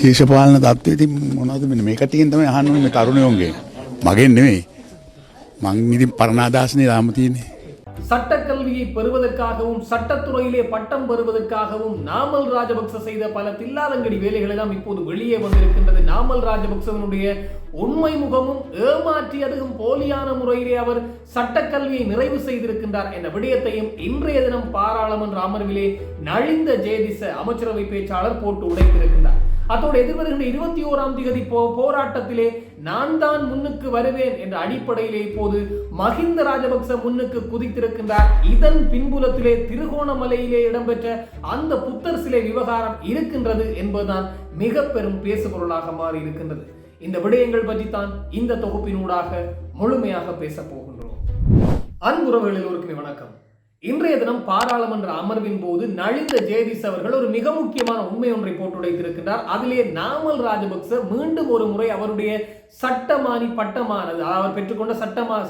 දේශපාලන තත්ත්වය ඉතින් මොනවද මේ කටියෙන් තමයි අහන්න ඕනේ මේ තරුණයෝන්ගේ. මගෙන් නෙමෙයි. මං ඉතින් පරණ අදහස්නේ තාම තියෙන්නේ. சட்டக்கல்வியை பெறுவதற்காகவும் சட்டத்துறையிலே பட்டம் பெறுவதற்காகவும் நாமல் ராஜபக்ச செய்த பல தில்லாலங்கடி வேலைகள் எல்லாம் இப்போது வெளியே வந்திருக்கின்றது. நாமல் ராஜபக்சவனுடைய உண்மை முகமும் ஏமாற்றி அதுவும் போலியான முறையிலே அவர் சட்டக்கல்வியை நிறைவு செய்திருக்கின்றார் என்ற விடயத்தையும் இன்றைய தினம் பாராளுமன்ற அமர்விலே நழிந்த ஜேதிச அமைச்சரவை பேச்சாளர் போட்டு உடைத்திருக்கின்றார். அதோடு எதிர்வருகின்ற 21ஆம் தேதி போராட்டத்திலே நான் தான் முன்னுக்கு வருவேன் என்ற அடிப்படையிலே இப்போது மஹிந்த ராஜபக்ச முன்னுக்கு குதித்திருக்கின்றார். இதன் பின்புலத்திலே திருகோணமலையிலே இடம்பெற்ற அந்த புத்தர் சிலை விவகாரம் இருக்கின்றது என்பதுதான் மிக பெரும் பேசுபொருளாக மாறி இருக்கின்றது. இந்த விடயங்கள் பற்றித்தான் இந்த தொகுப்பினூடாக முழுமையாக பேச போகின்றோம். அன்புறவர்கள் எல்லோருக்குமே வணக்கம். இன்றைய தினம் பாராளுமன்ற அமர்வின் போது நழிந்த ஜேதிஸ் அவர்கள் ஒரு மிக முக்கியமான உண்மை ஒன்றை போட்டுடைத்திருக்கின்றார். அதிலே நாமல் ராஜபக்ச மீண்டும் ஒரு முறை அவருடைய சட்டமானி பட்டமானது, அவர் பெற்றுக்கொண்ட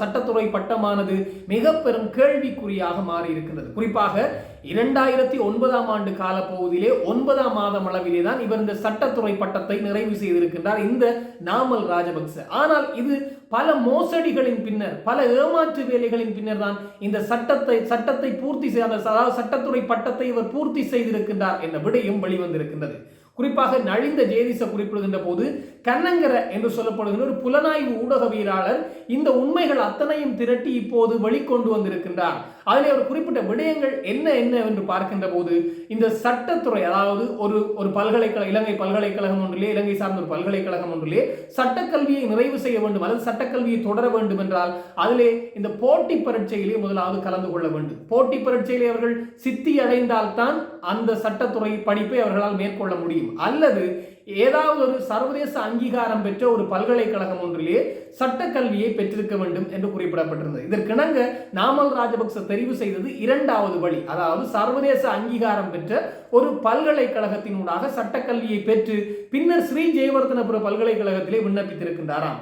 சட்டத்துறை பட்டமானது மிக பெரும் கேள்விக்குறியாக மாறி இருக்கின்றது. குறிப்பாக 2009ஆம் ஆண்டு கால பகுதியிலே 9ஆம் மாதம் அளவிலே தான் இவர் இந்த சட்டத்துறை பட்டத்தை நிறைவு செய்திருக்கின்றார் இந்த நாமல் ராஜபக்ச. ஆனால் இது பல மோசடிகளின் பின்னர், பல ஏமாற்று வேலைகளின் பின்னர் தான் இந்த சட்டத்தை பூர்த்தி செய்த, அதாவது சட்டத்துறை பட்டத்தை இவர் பூர்த்தி செய்திருக்கின்றார் என்ற விடயம் வெளிவந்திருக்கின்றது. குறிப்பாக நழிந்த ஜேதிச குறிப்பிடுகின்ற போது கண்ணங்கர என்று சொல்லப்படுகின்ற ஒரு புலனாய்வு ஊடகவியலாளர் இந்த உண்மைகள் அத்தனையும் திரட்டி இப்போது வெளிக்கொண்டு வந்திருக்கின்றார். அதில் அவர் குறிப்பிட்ட விடயங்கள் என்ன என்று பார்க்கின்ற போது இந்த சட்டத்துறை, அதாவது ஒரு பல்கலைக்கழகம், இலங்கை பல்கலைக்கழகம் ஒன்றிலே, இலங்கை சார்ந்த ஒரு பல்கலைக்கழகம் ஒன்றிலே சட்டக்கல்வியை நிறைவு செய்ய வேண்டும் அல்லது சட்டக்கல்வியை தொடர வேண்டும் என்றால் அதிலே இந்த போட்டி பரீட்சையிலே முதலாவது கலந்து கொள்ள வேண்டும். போட்டி பரீட்சையிலே அவர்கள் சித்தி அடைந்தால்தான் அந்த சட்டத்துறை படிப்பை அவர்களால் மேற்கொள்ள முடியும். அல்லது ஏதாவது ஒரு சர்வதேச அங்கீகாரம் பெற்ற ஒரு பல்கலைக்கழகம் ஒன்றிலே சட்டக்கல்வியை பெற்றிருக்க வேண்டும் என்று குறிப்பிடப்பட்டிருந்தது. இதற்கிணங்க நாமல் ராஜபக்ச தெரிவு செய்தது இரண்டாவது வழி, அதாவது சர்வதேச அங்கீகாரம் பெற்ற ஒரு பல்கலைக்கழகத்தினூடாக சட்டக்கல்வியை பெற்று பின்னர் ஸ்ரீ ஜெயவர்தனபுர பல்கலைக்கழகத்திலே விண்ணப்பித்திருக்கின்றாராம்.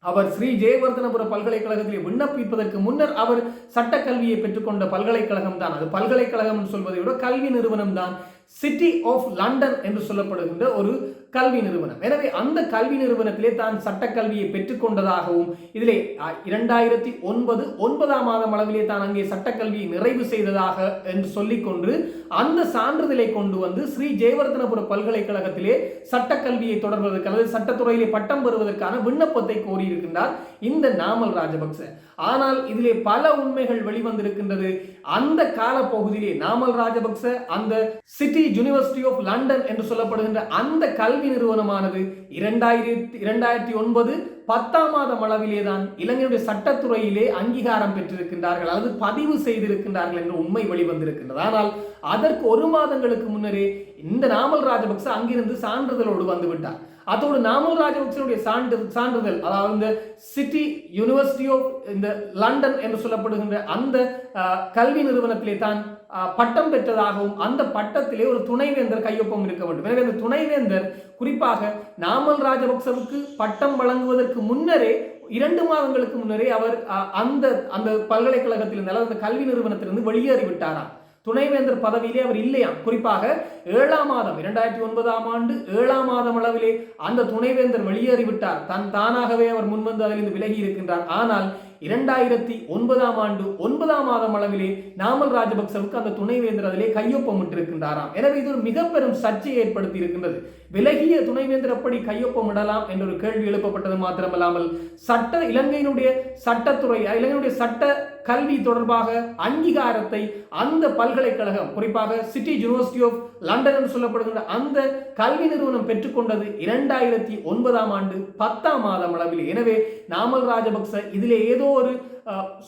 அவர் ஸ்ரீ ஜெயவர்தனபுர பல்கலைக்கழகத்திலே விண்ணப்பிப்பதற்கு முன்னர் அவர் சட்டக்கல்வியை பெற்றுக்கொண்ட பல்கலைக்கழகம் தான், அது பல்கலைக்கழகம் என்று சொல்வதை விட கல்வி நிறுவனம் தான், சிட்டி ஆஃப் லண்டன் என்று சொல்லப்படுகின்ற ஒரு கல்வி நிறுவனம். எனவே அந்த கல்வி நிறுவனத்திலே தான் சட்டக்கல்வியை பெற்றுக்கொண்டதாகவும் இதிலே 2009 9ஆம் மாதம் அளவிலே தான் அங்கே சட்டக்கல்வியை நிறைவு செய்ததாக என்று சொல்லிக்கொண்டு அந்த சான்றிதழை கொண்டு வந்து ஸ்ரீ ஜெயவர்தனபுர பல்கலைக்கழகத்திலே சட்டக்கல்வியை தொடர்வதற்கு அல்லது சட்டத்துறையிலே பட்டம் பெறுவதற்கான விண்ணப்பத்தை கோரியிருக்கின்றார் இந்த நாமல் ராஜபக்ச. ஆனால் இதிலே பல உண்மைகள் வெளிவந்திருக்கின்றது. அந்த கால பகுதியிலே நாமல் ராஜபக்ச அந்த சிட்டி யூனிவர்சிட்டி ஆஃப் லண்டன் என்று சொல்லப்படுகின்ற அந்த கல்வி நிறுவனமானது 2009 10ஆம் மாதம் அளவிலே தான் இலங்கையுடைய சட்டத்துறையிலே அங்கீகாரம் பெற்றிருக்கின்றார்கள் அல்லது பதிவு செய்திருக்கின்றார்கள் என்ற உண்மை வெளிவந்திருக்கின்றது. ஆனால் அதற்கு 1 மாதங்களுக்கு முன்னரே இந்த நாமல் ராஜபக்ச அங்கிருந்து சான்றிதழோடு வந்துவிட்டார். அதோடு நாமல் ராஜபக்சனுடைய சான்றிதழ், அதாவது இந்த சிட்டி யூனிவர்சிட்டி ஆஃப் இந்த லண்டன் என்று சொல்லப்படுகின்ற அந்த கல்வி நிறுவனத்திலே தான் பட்டம் பெற்றதாகவும் அந்த பட்டத்திலே ஒரு துணைவேந்தர் கையொப்பம் இருக்க வேண்டும். எனவே அந்த துணைவேந்தர் குறிப்பாக நாமல் ராஜபக்சவுக்கு பட்டம் வழங்குவதற்கு முன்னரே 2 மாதங்களுக்கு முன்னரே அவர் அந்த பல்கலைக்கழகத்திலிருந்து அல்லது அந்த கல்வி நிறுவனத்திலிருந்து வெளியேறிவிட்டாராம். துணைவேந்தர் பதவியிலே அவர் இல்லையா. குறிப்பாக 7ஆம் மாதம் 2009ஆம் ஆண்டு 7ஆம் மாதம் அளவிலே அந்த துணைவேந்தர் வெளியேறிவிட்டார். தானாகவே அவர் முன்வந்து அதிலிருந்து விலகி இருக்கின்றார். ஆனால் 2009ஆம் ஆண்டு 9ஆம் மாதம் அளவிலே நாமல் ராஜபக்சவுக்கு அந்த துணைவேந்தர் அதிலே கையொப்பமிட்டிருக்கின்றாராம். எனவே இது ஒரு மிக பெரும் சர்ச்சையை ஏற்படுத்தி இருக்கின்றது. விலகிய துணைவேந்தர் எப்படி கையொப்பமிடலாம் என்ற ஒரு கேள்வி எழுப்பப்பட்டது மாத்திரமல்லாமல் இலங்கையினுடைய சட்டத்துறை, இலங்கையினுடைய சட்ட கல்வி தொடர்பாக அங்கீகாரத்தை அந்த பல்கலைக்கழகம், குறிப்பாக சிட்டி யூனிவர்சிட்டி ஆஃப் லண்டன் என்று சொல்லப்படுகின்ற அந்த கல்வி நிறுவனம் பெற்றுக்கொண்டது 2009ஆம் ஆண்டு 10ஆம் மாதம் அளவில். எனவே நாமல் ராஜபக்ச இதிலே ஏதோ ஒரு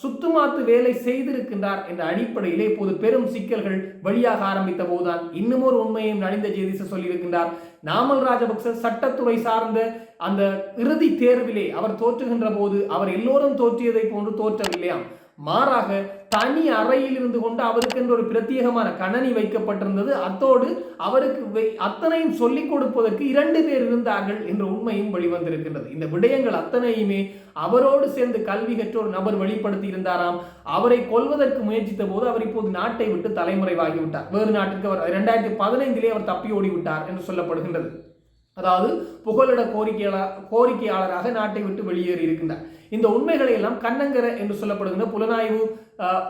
சுத்துமாத்து வேலை செய்திருக்கின்றார் என்ற அடிப்படையிலே இப்போது பெரும் சிக்கல்கள் வெளியாக ஆரம்பித்த போதுதான் இன்னும் ஒரு உண்மையும் நலிந்த ஜேதிச சொல்லியிருக்கின்றார். நாமல் ராஜபக்ச சட்டத்துறை சார்ந்த அந்த இறுதி தேர்விலே அவர் தோற்றுகின்ற போது அவர் எல்லோரும் தோற்றியதை போன்று தோற்றவில்லையாம். மாறாக தனி அறையில் இருந்து கொண்டு அவருக்கு என்று ஒரு பிரத்யேகமான கணனி வைக்கப்பட்டிருந்தது. அத்தோடு அவருக்கு அத்தனையும் சொல்லிக் கொடுப்பதற்கு 2 பேர் இருந்தார்கள் என்ற உண்மையும் வெளிவந்திருக்கின்றது. இந்த விடயங்கள் அத்தனையுமே அவரோடு சேர்ந்து கல்வி கற்ற ஒரு நபர் வெளிப்படுத்தி இருந்தாராம். அவரை கொல்வதற்கு முயற்சித்த போது அவர் இப்போது நாட்டை விட்டு தலைமுறைவாகிவிட்டார். வேறு நாட்டுக்கு அவர் 2015 அவர் தப்பி ஓடிவிட்டார் என்று சொல்லப்படுகின்றது. அதாவது புகலிட கோரிக்கையாளராக நாட்டை விட்டு வெளியேறி இருக்கின்றார். இந்த உண்மைகளை எல்லாம் கண்ணங்கர என்று சொல்லப்படுகின்ற புலனாய்வு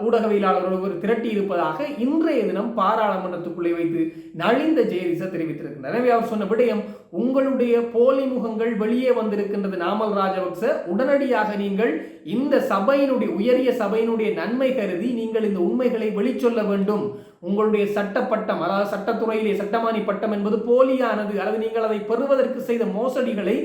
ஊடகவியலாளர் ஒருவர் திரட்டி இருப்பதாக இன்றைய தினம் பாராளுமன்றத்துக்குள்ளே வைத்து நலிந்த ஜெயதிச தெரிவித்திருக்கின்றார். எனவே அவர் சொன்ன விடயம், உங்களுடைய போலி முகங்கள் வெளியே வந்திருக்கின்றது நாமல் ராஜபக்ச, உடனடியாக நீங்கள் இந்த சபையினுடைய உயரிய சபையினுடைய நன்மை கருதி நீங்கள் இந்த உண்மைகளை வெளிச்சொல்ல வேண்டும். உங்களுடைய சட்டப்பட்டம், அதாவது சட்டத்துறையிலே சட்டமானி பட்டம் என்பது போலியானது, அல்லது நீங்கள் அதை பெறுவதற்கு செய்த மோசடிகளை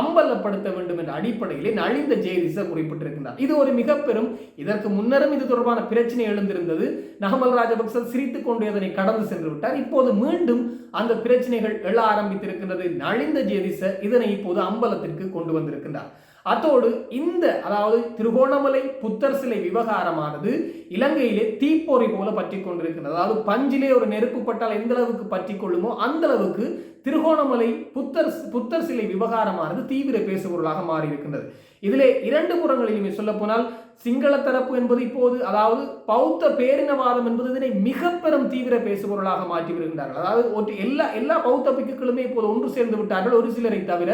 அம்பலப்படுத்த வேண்டும் என்ற அடிப்படையிலே நலிந்த ஜெயதிச குறிப்பிட்டிருக்கின்றார். இது ஒரு மிக பெரும், இதற்கு முன்னரும் இது தொடர்பான பிரச்சனை எழுந்திருந்தது. நாமல் ராஜபக்ச சிரித்துக் கொண்டு அதனை கடந்து சென்று விட்டார். இப்போது மீண்டும் அந்த பிரச்சனைகள் எழ ஆரம்பித்திருக்கின்றது. நலிந்த ஜெயதிச இதனை இப்போது அம்பலத்திற்கு கொண்டு வந்திருக்கின்றார். அத்தோடு இந்த அதாவது திருகோணமலை புத்தர் சிலை விவகாரமானது இலங்கையிலே தீப்பொறி போல பற்றி கொண்டிருக்கிறது. அதாவது பஞ்சிலே ஒரு நெருப்பு பட்டால் எந்த அளவுக்கு பற்றி கொள்ளுமோ அந்த அளவுக்கு திருகோணமலை புத்தர் சிலை விவகாரமானது தீவிர பேசுபொருளாக மாறி இருக்கின்றது. இதிலே இரண்டு புறங்களிலுமே சொல்ல போனால் சிங்கள தரப்பு என்பது இப்போது, அதாவது பௌத்த பேரினவாதம் என்பது இதனை மிக பெரும் தீவிர பேசுபொருளாக மாற்றி வருகின்றார்கள். அதாவது எல்லா பௌத்த பிக்குகளுமே இப்போது ஒன்று சேர்ந்து விட்டார்கள். ஒரு சிலரை தவிர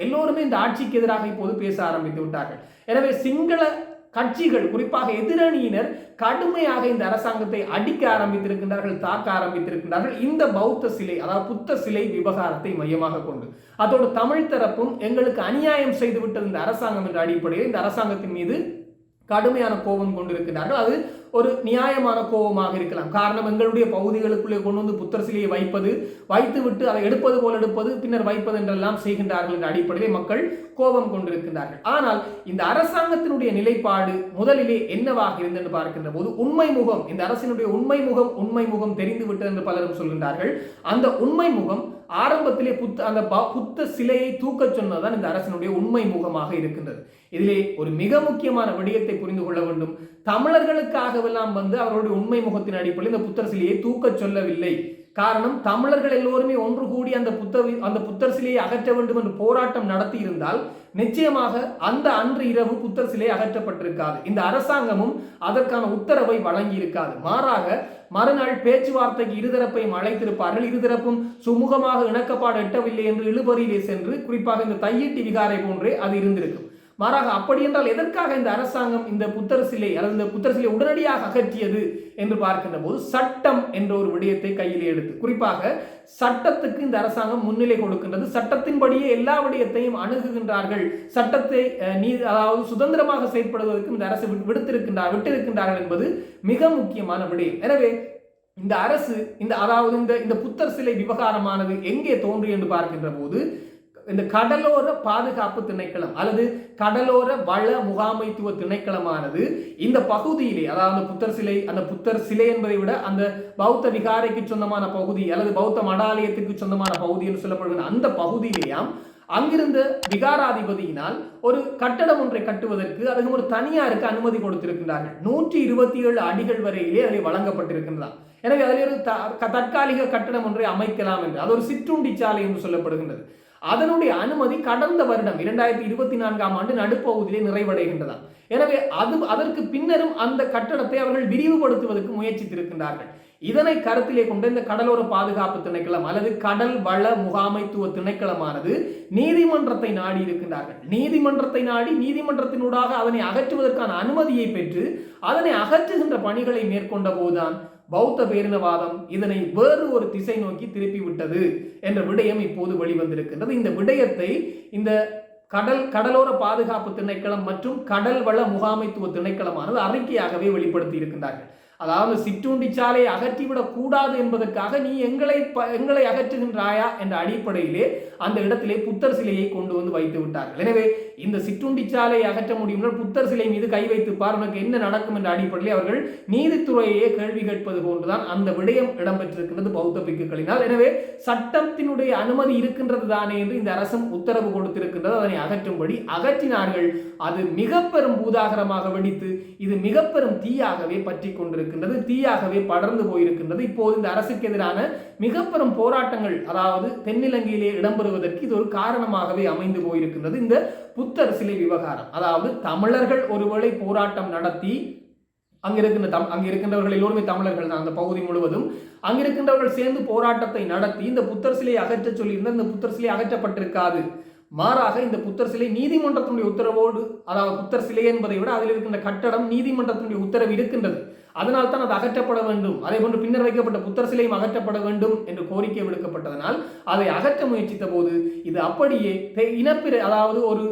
எல்லோருமே இந்த ஆட்சிக்கு எதிராக இப்போது பேச ஆரம்பித்து விட்டார்கள். எனவே சிங்கள கட்சிகள், குறிப்பாக எதிரணியினர் கடுமையாக இந்த அரசாங்கத்தை அடிக்க ஆரம்பித்திருக்கின்றார்கள், தாக்க ஆரம்பித்திருக்கின்றார்கள். இந்த பௌத்த சிலை, அதாவது புத்த சிலை விவகாரத்தை மையமாக கொண்டு அதோடு தமிழ் தரப்பும் எங்களுக்கு அநியாயம் செய்துவிட்டது இந்த அரசாங்கம் என்ற அடிப்படையில் இந்த அரசாங்கத்தின் மீது கடுமையான கோபம் கொண்டிருக்கிறார்கள். அது ஒரு நியாயமான கோபமாக இருக்கலாம். காரணம், எங்களுடைய பகுதிகளுக்குள்ளே கொண்டு வந்து புத்தர் சிலையை வைத்துவிட்டு அதை எடுப்பது போல் எடுப்பது, பின்னர் வைப்பது என்றெல்லாம் செய்கின்றார்கள் என்ற அடிப்படையில் மக்கள் கோபம் கொண்டிருக்கின்றார்கள். ஆனால் இந்த அரசாங்கத்தினுடைய நிலைப்பாடு முதலிலே என்னவாக இருந்தென்று பார்க்கின்ற போது உண்மை முகம், இந்த அரசினுடைய உண்மை முகம் தெரிந்துவிட்டது என்று பலரும் சொல்கின்றார்கள். அந்த உண்மை முகம் ஆரம்பத்திலே புத்த சிலையை தூக்க சொன்னதுதான் இந்த அரசினுடைய உண்மை முகமாக இருக்கின்றது. இதிலே ஒரு மிக முக்கியமான விடயத்தை புரிந்து கொள்ள வேண்டும். தமிழர்களுக்காகவெல்லாம் அவர்களுடைய உண்மை முகத்தின் அடிப்படையில் இந்த புத்தர் சிலையை தூக்க சொல்லவில்லை. காரணம், தமிழர்கள் எல்லோருமே ஒன்று கூடி அந்த புத்தர் சிலையை அகற்ற வேண்டும் என்று போராட்டம் நடத்தி இருந்தால் நிச்சயமாக அந்த அன்று இரவு புத்தர் சிலை அகற்றப்பட்டிருக்காது. இந்த அரசாங்கமும் அதற்கான உத்தரவை வழங்கி இருக்காது. மாறாக மறுநாள் பேச்சுவார்த்தைக்கு இருதரப்பையும் அழைத்திருப்பார்கள். இருதரப்பும் சுமூகமாக இணக்கப்பாடு எட்டவில்லை என்று இழுபறியிலே சென்று, குறிப்பாக இந்த தையிட்டி விகாரை போன்றே அது இருந்திருக்கும். மாறாக அப்படி என்றால் எதற்காக இந்த அரசாங்கம் இந்த புத்தர் சிலை அல்லது இந்த புத்தர் சிலை உடனடியாக அகற்றியது என்று பார்க்கின்ற போது சட்டம் என்ற ஒரு விடயத்தை கையில் எடுத்து, குறிப்பாக சட்டத்துக்கு இந்த அரசாங்கம் முன்னிலை கொடுக்கின்றது. சட்டத்தின்படியே எல்லா விடயத்தையும் அணுகுகின்றார்கள். சட்டத்தை அதாவது சுதந்திரமாக செயல்படுவதற்கு இந்த அரசு விட்டிருக்கின்றார்கள் என்பது மிக முக்கியமான விடயம். எனவே இந்த அரசு இந்த புத்தர் சிலை விவகாரமானது எங்கே தோன்றி என்று பார்க்கின்ற போது இந்த கடலோர பாதுகாப்பு திணைக்களம் அல்லது கடலோர வள முகாமைத்துவ திணைக்களமானது இந்த பகுதியிலே, அதாவது புத்தர் சிலை என்பதை விட அந்த பௌத்த விகாரைக்கு சொந்தமான பகுதி அல்லது பௌத்த மடாலயத்துக்கு சொந்தமான பகுதி என்று சொல்லப்படுகிற அந்த பகுதியிலேயாம் அங்கிருந்த விகாராதிபதியினால் ஒரு கட்டடம் ஒன்றை கட்டுவதற்கு அதுக்கு ஒரு தனியாருக்கு அனுமதி கொடுத்திருக்கின்றார்கள். 127 அடிகள் வரையிலே அதில் வழங்கப்பட்டிருக்கின்றார். எனவே அதில் ஒரு தற்காலிக கட்டடம் ஒன்றை அமைக்கலாம் என்று, அது ஒரு சிற்றுண்டி சாலை என்று சொல்லப்படுகின்றது. அதனுடைய அனுமதி கடந்த வருடம் 2024ஆம் ஆண்டு நடுப்பகுதியிலே நிறைவடைகின்றதாம். எனவே அதற்கு பின்னரும் அந்த கட்டடத்தை அவர்கள் விரிவுபடுத்துவதற்கு முயற்சித்திருக்கின்றார்கள். இதனை கருத்திலே கொண்ட இந்த கடலோர பாதுகாப்பு திணைக்களம் அல்லது கடல் வள முகாமைத்துவ திணைக்களமானது நீதிமன்றத்தை நாடி இருக்கின்றார்கள். நீதிமன்றத்தை நாடி நீதிமன்றத்தினூடாக அதனை அகற்றுவதற்கான அனுமதியை பெற்று அதனை அகற்றுகின்ற பணிகளை மேற்கொண்ட போதுதான் பௌத்த பேரினவாதம் இதனை வேறு ஒரு திசை நோக்கி திருப்பிவிட்டது என்ற விடயம் இப்போது வெளிவந்திருக்கின்றது. இந்த விடயத்தை இந்த கடலோர பாதுகாப்பு திணைக்களம் மற்றும் கடல் வள முகாமைத்துவ திணைக்களமானது அறிக்கையாகவே வெளிப்படுத்தி இருக்கின்றார்கள். அதாவது சிற்றுண்டி சாலையை அகற்றிவிடக் கூடாது என்பதற்காக நீ எங்களை அகற்றுகின்றாயா என்ற அடிப்படையிலே அந்த இடத்திலே புத்தர் சிலையை கொண்டு வந்து வைத்து விட்டார்கள். எனவே இந்த சிற்றுண்டி சாலையை அகற்ற முடியும், புத்தர் சிலை மீது கை வைத்துப்பார், உனக்கு என்ன நடக்கும் என்ற அடிப்படையில் அவர்கள் நீதித்துறையே கேள்வி கேட்பது போன்றுதான் அந்த விடயம் இடம்பெற்றிருக்கின்றது பௌத்த பிக்குகளினால். எனவே சட்டத்தினுடைய அனுமதி இருக்கின்றது தானே என்று இந்த அரசும் உத்தரவு கொடுத்திருக்கின்றது. அதனை அகற்றும்படி அகற்றினார்கள். அது மிக பெரும் பூதாகரமாக வெடித்து இது மிக பெரும் தீயாகவே பற்றி கொண்டிருக்கிறது, தீயாகவே படர்ந்து போயிருக்கின்றது. இப்போது இந்த அரசுக்கு எதிரான மிக பெரும் போராட்டங்கள், அதாவது தென்னிலங்கையிலே இடம்பெறுவதற்கு இது ஒரு காரணமாகவே அமைந்து போயிருக்கின்றது இந்த புத்தர் சிலை விவகாரம். அதாவது தமிழர்கள் ஒருவேளை போராட்டம் நடத்தி அங்கிருக்கின்றவர்கள் எல்லோருமே தமிழர்கள் தான். அந்த பகுதி முழுவதும் அங்கிருக்கின்றவர்கள் சேர்ந்து போராட்டத்தை நடத்தி இந்த புத்தர் சிலையை அகற்ற சொல்லியிருந்தால் இந்த புத்தர் சிலை அகற்றப்பட்டிருக்காது. மாறாக இந்த புத்தர் சிலை நீதிமன்றத்தினுடைய உத்தரவோடு, அதாவது புத்தர் சிலை என்பதை விட அதில் இருக்கின்ற கட்டடம் நீதிமன்றத்தினுடைய உத்தரவு இருக்கின்றது. அதனால் தான் அது அகற்றப்பட வேண்டும். அதே போன்று பின்னர் வைக்கப்பட்ட புத்தர் சிலையும் அகற்றப்பட வேண்டும் என்று கோரிக்கை விடுக்கப்பட்டதனால் அதை அகற்ற முயற்சித்த போது இது அப்படியே அதாவது ஒரு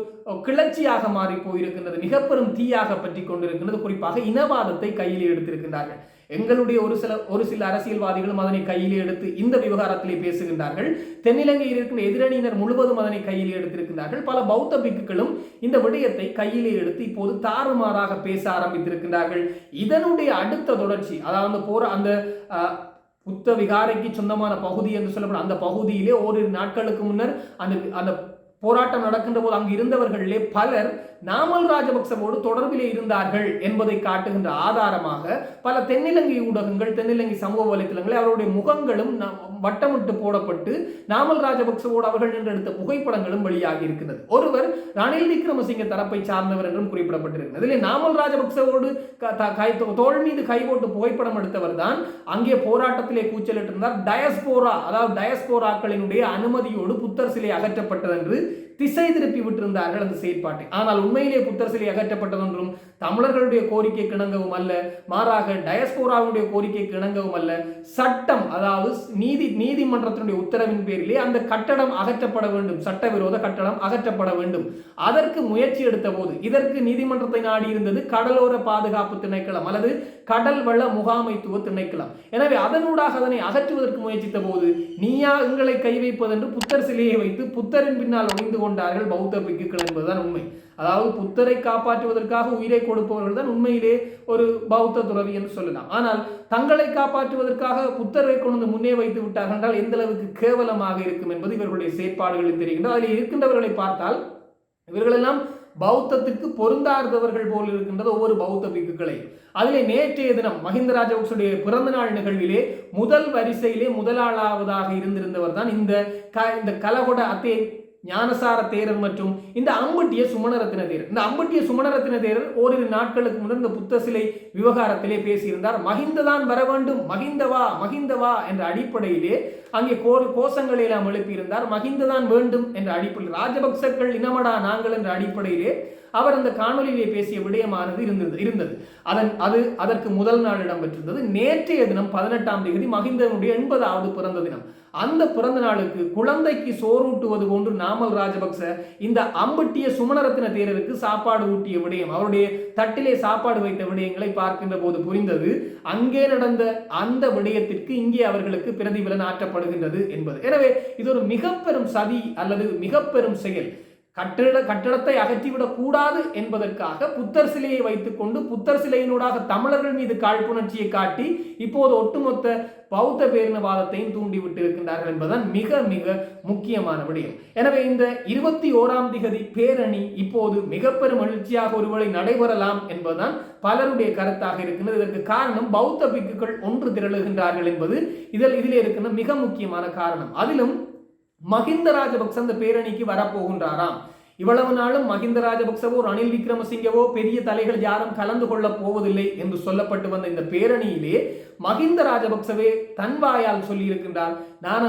கிளர்ச்சியாக மாறி போயிருக்கின்றது. மிக பெரும் தீயாக பற்றி கொண்டிருக்கின்றது. குறிப்பாக இனவாதத்தை கையில் எடுத்திருக்கின்றார்கள். எங்களுடைய ஒரு சில அரசியல்வாதிகளும் அதனை கையிலே எடுத்து இந்த விவகாரத்திலே பேசுகின்றார்கள். தென்னிலங்கையில் இருக்கின்ற எதிரணியினர் முழுவதும் அதனை கையிலே எடுத்திருக்கின்றார்கள். பல பௌத்த பிக்குகளும் இந்த விடயத்தை கையிலே எடுத்து இப்போது தாறுமாறாக பேச ஆரம்பித்திருக்கின்றார்கள். இதனுடைய அடுத்த தொடர்ச்சி, அதாவது அந்த புத்த விகாரைக்கு சொந்தமான பகுதி என்று சொல்லப்படும் அந்த பகுதியிலே ஓரிரு நாட்களுக்கு முன்னர் அந்த போராட்டம் நடக்கின்ற போது அங்கு இருந்தவர்களிலே பலர் நாமல் ராஜபக்சவோடு தொடர்பிலே இருந்தார்கள் என்பதை காட்டுகின்ற ஆதாரமாக பல தென்னிலங்கை ஊடகங்கள், தென்னிலங்கை சமூக வலைத்தளங்களை அவருடைய முகங்களும் வட்டமிட்டு போடப்பட்டு நாமல் ராஜபக்சவோடு அவர்கள் நின்று எடுத்த புகைப்படங்களும் வெளியாகி இருக்கிறது. ஒருவர் ரணில் விக்ரமசிங்க தரப்பை சார்ந்தவர் என்றும் குறிப்பிடப்பட்டிருக்கிறது. இதில் நாமல் ராஜபக்சவோடு தோள் மீது கை போட்டு புகைப்படம் எடுத்தவர் தான் அங்கே போராட்டத்திலே கூச்சலிட்டிருந்தார். டயஸ்போரா, அதாவது டயஸ்போராக்களினுடைய அனுமதியோடு புத்தர் சிலை அகற்றப்பட்டது என்று திசை திருப்பி விட்டிருந்தார்கள் அந்த செயற்பாட்டை. ஆனால் உண்மையிலே புத்தர் சிலை அகற்றப்பட்டதொன்றும் தமிழர்களுடைய கோரிக்கைக்கு இணங்கவும் அல்ல, மாறாக டயஸ்போராவுடைய கோரிக்கைக்கு இணங்கவும் அல்ல. சட்டம், அதாவது நீதிமன்றத்தினுடைய உத்தரவின் பேரிலே அந்த கட்டடம் அகற்றப்பட வேண்டும், சட்டவிரோத கட்டடம் அகற்றப்பட வேண்டும். அதற்கு முயற்சி எடுத்த போது இதற்கு நீதிமன்றத்தை நாடி இருந்தது கடலோர பாதுகாப்பு திணைக்களம் அல்லது கடல் வள முகாமைத்துவ திணைக்களம். எனவே அதனூடாக அதனை அகற்றுவதற்கு முயற்சித்த போது நீயா எங்களை கை வைப்பது என்று புத்தர் சிலையை வைத்து புத்தரின் பின்னால் ஒளிந்து கொண்டார்கள் பௌத்த பிக்குகள் என்பதுதான் உண்மை. அதாவது புத்தரை காப்பாற்றுவதற்காக உயிரை கொடுப்பவர்கள் தான் உண்மையிலே ஒரு பௌத்த துறவி என்று சொல்லலாம். ஆனால் தங்களை காப்பாற்றுவதற்காக புத்தரை கொண்டு முன்னே வைத்து விட்டார்கள் என்றால் எந்த அளவுக்கு கேவலமாக இருக்கும் என்பது இவர்களுடைய செயற்பாடுகளில் தெரிகின்றது. அதில் இருக்கின்றவர்களை பார்த்தால் இவர்களெல்லாம் பௌத்தத்திற்கு பொருந்தாதவர்கள் போல் இருக்கின்றது ஒவ்வொரு பௌத்த பிக்குகளை. அதிலே நேற்றைய தினம் மஹிந்த ராஜபக்சவுடைய பிறந்த நாள் நிகழ்விலே முதல் வரிசையிலே முதலாளாவதாக இருந்திருந்தவர் தான் இந்த கலகொட அத்தே ஞானசார தேரர் மற்றும் இந்த அம்பட்டிய சுமணரத்தின தேரர். இந்த அம்பட்டிய சுமணரத்தின தேரர் ஓரிரு நாட்களுக்கு முன்னர் இந்த புத்த சிலை விவகாரத்திலே பேசியிருந்தார். மஹிந்த தான் வர வேண்டும், மஹிந்தவா என்ற அடிப்படையிலே அங்கே கோஷங்களை எல்லாம் எழுப்பியிருந்தார். மஹிந்த தான் வேண்டும் என்ற அடிப்படையில், ராஜபக்சர்கள் இனமடா நாங்கள் என்ற அடிப்படையிலே அவர் அந்த காணொலியிலே பேசிய விடயமானது இருந்தது. அதற்கு முதல் நாள் இடம்பெற்றிருந்தது. நேற்றைய தினம் 18ஆம் தேதி மஹிந்தனுடைய 80வது பிறந்த தினம். அந்த பிறந்த நாளுக்கு குழந்தைக்கு சோறூட்டுவது போன்று நாமல் ராஜபக்ச இந்த அம்பட்டிய சுமணரத்தின தேரருக்கு சாப்பாடு ஊட்டிய விடயம், அவருடைய தட்டிலே சாப்பாடு வைத்த விடயங்களை பார்க்கின்ற போது புரிந்தது அங்கே நடந்த அந்த விடயத்திற்கு இங்கே அவர்களுக்கு பிரதிபலன் ஆற்றப்படுகின்றது என்பது. எனவே இது ஒரு மிக பெரும் சதி அல்லது மிக பெரும் செயல். கட்டடத்தை அகற்றிவிடக் கூடாது என்பதற்காக புத்தர் சிலையை வைத்துக் கொண்டு புத்தர் சிலையினூடாக தமிழர்கள் மீது காழ்ப்புணர்ச்சியை காட்டி இப்போது ஒட்டுமொத்த பௌத்த பேரினவாதத்தையும் தூண்டிவிட்டு இருக்கின்றார்கள் என்பதுதான் மிக மிக முக்கியமான விடயம். எனவே இந்த 21ஆம் திகதி பேரணி இப்போது மிக பெரும் எழுச்சியாக ஒருவேளை நடைபெறலாம் என்பதுதான் பலருடைய கருத்தாக இருக்கின்றது. இதற்கு காரணம் பௌத்த பிக்குகள் ஒன்று திரளுகின்றார்கள் என்பது இதிலே இருக்கின்ற மிக முக்கியமான காரணம். அதிலும் மஹிந்த ராஜபக்ச அந்த பேரணிக்கு வரப்போகின்றாராம். இவ்வளவு நாளும் மஹிந்த ராஜபக்சவோ ரணில் விக்ரமசிங்கவோ பெரிய தலைகள் யாரும் கலந்து கொள்ள போவதில்லை என்று சொல்லப்பட்டு வந்த இந்த பேரணியிலே மஹிந்த ராஜபக்சவே தன் வாயால் சொல்லியிருக்கின்றார், நான்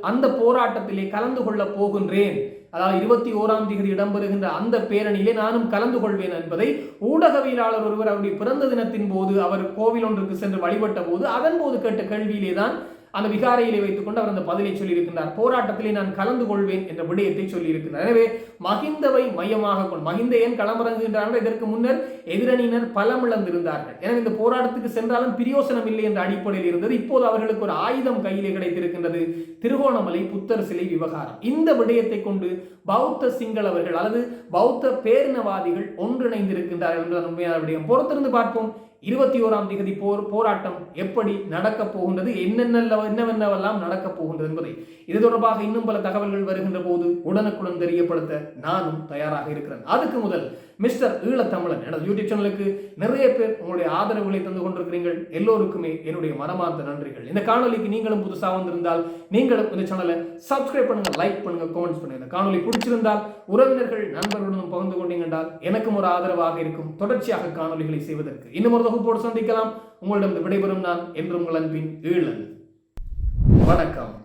அந்த போராட்டத்திலே கலந்து கொள்ள போகின்றேன், அதாவது 21ஆம் தேதி இடம்பெறுகின்ற அந்த பேரணியிலே நானும் கலந்து கொள்வேன் என்பதை ஊடகவியலாளர் ஒருவர் அவருடைய பிறந்த தினத்தின் போது அவர் கோவில் ஒன்றுக்கு சென்று வழிபட்ட போது அதன் போது கேட்ட கேள்வியிலே தான் அந்த விகாரையிலே வைத்துக் கொண்டு அவர் அந்த பதிலை சொல்லியிருக்கிறார். போராட்டத்திலே நான் கலந்து கொள்வேன் என்ற விடயத்தை சொல்லியிருக்கிறார். எனவே மஹிந்தவை மையமாக கொண்டு மஹிந்த ஏன் களமிறங்குகின்றார்கள்? இதற்கு முன்னர் எதிரணியினர் பலமிழந்திருந்தார்கள். எனவே இந்த போராட்டத்துக்கு சென்றாலும் பிரயோசனம் இல்லை என்ற அடிப்படையில் இருந்தது. இப்போது அவர்களுக்கு ஒரு ஆயுதம் கையிலே கிடைத்திருக்கின்றது, திருகோணமலை புத்தர் சிலை விவகாரம். இந்த விடயத்தை கொண்டு பௌத்த சிங்களவர்கள் அல்லது பௌத்த பேரினவாதிகள் ஒன்றிணைந்திருக்கின்றார்கள் என்ற உண்மையான விடயம். பொறுத்திருந்து பார்ப்போம் 21ஆம் தேதி போராட்டம் எப்படி நடக்கப் போகின்றது, என்னவென்னவெல்லாம் நடக்கப் போகின்றது என்பதை. இது தொடர்பாக இன்னும் பல தகவல்கள் வருகின்ற போது உடனுக்குடன் தெரியப்படுத்த நானும் தயாராக இருக்கிறேன். அதுக்கு முதல் மிஸ்டர் ஈழத்தமிழன் எனது யூடியூப் சேனலுக்கு நிறைய பேர் உங்களுடைய ஆதரவுகளை தந்து கொண்டிருக்கிறீர்கள். எல்லோருக்குமே என்னுடைய மனமார்ந்த நன்றிகள். இந்த காணொலிக்கு நீங்களும் புதுசாக வந்திருந்தால் நீங்களும் இந்த சேனலை சப்ஸ்கிரைப் பண்ணுங்க, லைக் பண்ணுங்க, கமெண்ட்ஸ் பண்ணுங்க. இந்த காணொலி பிடிச்சிருந்தால் உறவினர்கள் நண்பர்களுடன் பகிர்ந்து கொண்டீங்க என்றால் எனக்கும் ஒரு ஆதரவாக இருக்கும் தொடர்ச்சியாக காணொலிகளை செய்வதற்கு. இன்னும் ஒரு தொகுப்போடு சந்திக்கலாம். உங்களிடம் விடைபெறும் நான் என்று உங்கள் அன்பின் ஈழன். வணக்கம்.